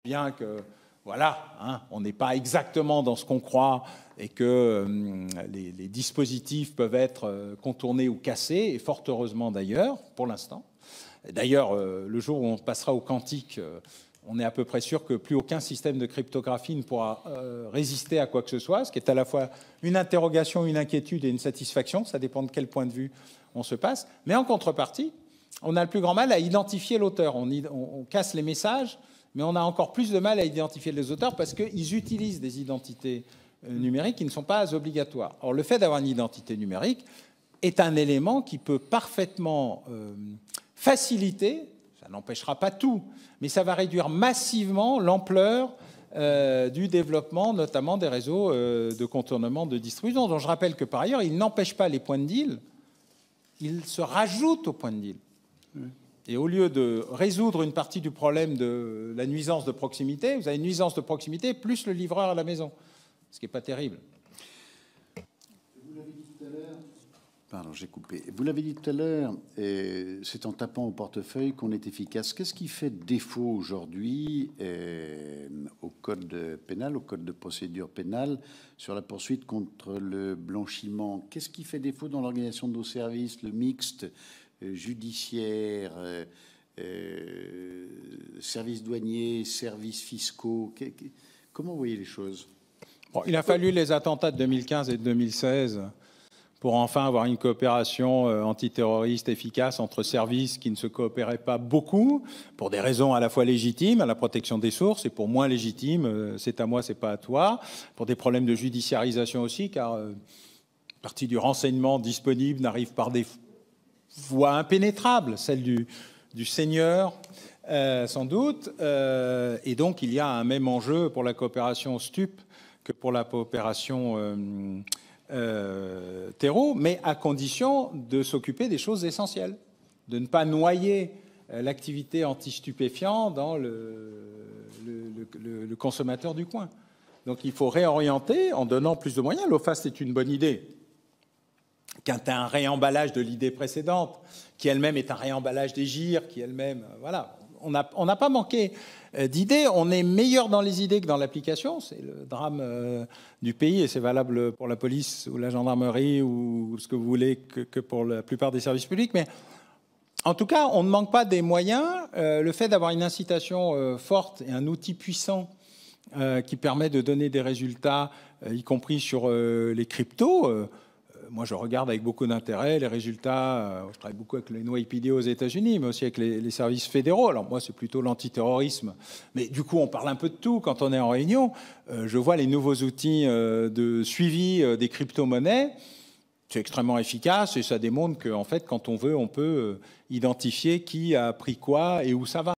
bien que, voilà, hein, on n'est pas exactement dans ce qu'on croit et que les dispositifs peuvent être contournés ou cassés, et fort heureusement d'ailleurs, pour l'instant. D'ailleurs, le jour où on passera au quantique, on est à peu près sûr que plus aucun système de cryptographie ne pourra résister à quoi que ce soit, ce qui est à la fois une interrogation, une inquiétude et une satisfaction. Ça dépend de quel point de vue on se passe. Mais en contrepartie, on a le plus grand mal à identifier l'auteur. On casse les messages, mais on a encore plus de mal à identifier les auteurs parce qu'ils utilisent des identités numériques qui ne sont pas obligatoires. Or, le fait d'avoir une identité numérique est un élément qui peut parfaitement faciliter, ça n'empêchera pas tout, mais ça va réduire massivement l'ampleur du développement, notamment des réseaux de contournement de distribution, dont je rappelle que par ailleurs, ils n'empêchent pas les points de deal, ils se rajoutent aux points de deal. Et au lieu de résoudre une partie du problème de la nuisance de proximité, vous avez une nuisance de proximité plus le livreur à la maison, ce qui n'est pas terrible. Vous l'avez dit tout à l'heure. Pardon, j'ai coupé. Vous l'avez dit tout à l'heure, c'est en tapant au portefeuille qu'on est efficace. Qu'est-ce qui fait défaut aujourd'hui au code pénal, au code de procédure pénale, sur la poursuite contre le blanchiment? Qu'est-ce qui fait défaut dans l'organisation de nos services, le mixte judiciaire, services douaniers, services fiscaux? Comment vous voyez les choses? Bon, il a fallu les attentats de 2015 et de 2016 pour enfin avoir une coopération antiterroriste efficace entre services qui ne se coopéraient pas beaucoup, pour des raisons à la fois légitimes, à la protection des sources, et pour moins légitimes, c'est à moi, c'est pas à toi, pour des problèmes de judiciarisation aussi, car une partie du renseignement disponible n'arrive par des voie impénétrable, celle du Seigneur, sans doute. Et donc, il y a un même enjeu pour la coopération STUP que pour la coopération terreau, mais à condition de s'occuper des choses essentielles, de ne pas noyer l'activité anti-stupéfiant dans le consommateur du coin. Donc, il faut réorienter en donnant plus de moyens. L'OFAST est une bonne idée, qui est un réemballage de l'idée précédente, qui elle-même est un réemballage des GIR, qui elle-même, voilà. On n'a pas manqué d'idées, on est meilleur dans les idées que dans l'application, c'est le drame du pays, et c'est valable pour la police ou la gendarmerie ou ce que vous voulez que pour la plupart des services publics, mais en tout cas, on ne manque pas des moyens. Le fait d'avoir une incitation forte et un outil puissant qui permet de donner des résultats, y compris sur les cryptos, moi, je regarde avec beaucoup d'intérêt les résultats. Je travaille beaucoup avec les NYPD aux États-Unis, mais aussi avec les services fédéraux. Alors moi, c'est plutôt l'antiterrorisme. Mais du coup, on parle un peu de tout quand on est en réunion. Je vois les nouveaux outils de suivi des crypto-monnaies. C'est extrêmement efficace et ça démontre qu'en fait, quand on veut, on peut identifier qui a pris quoi et où ça va.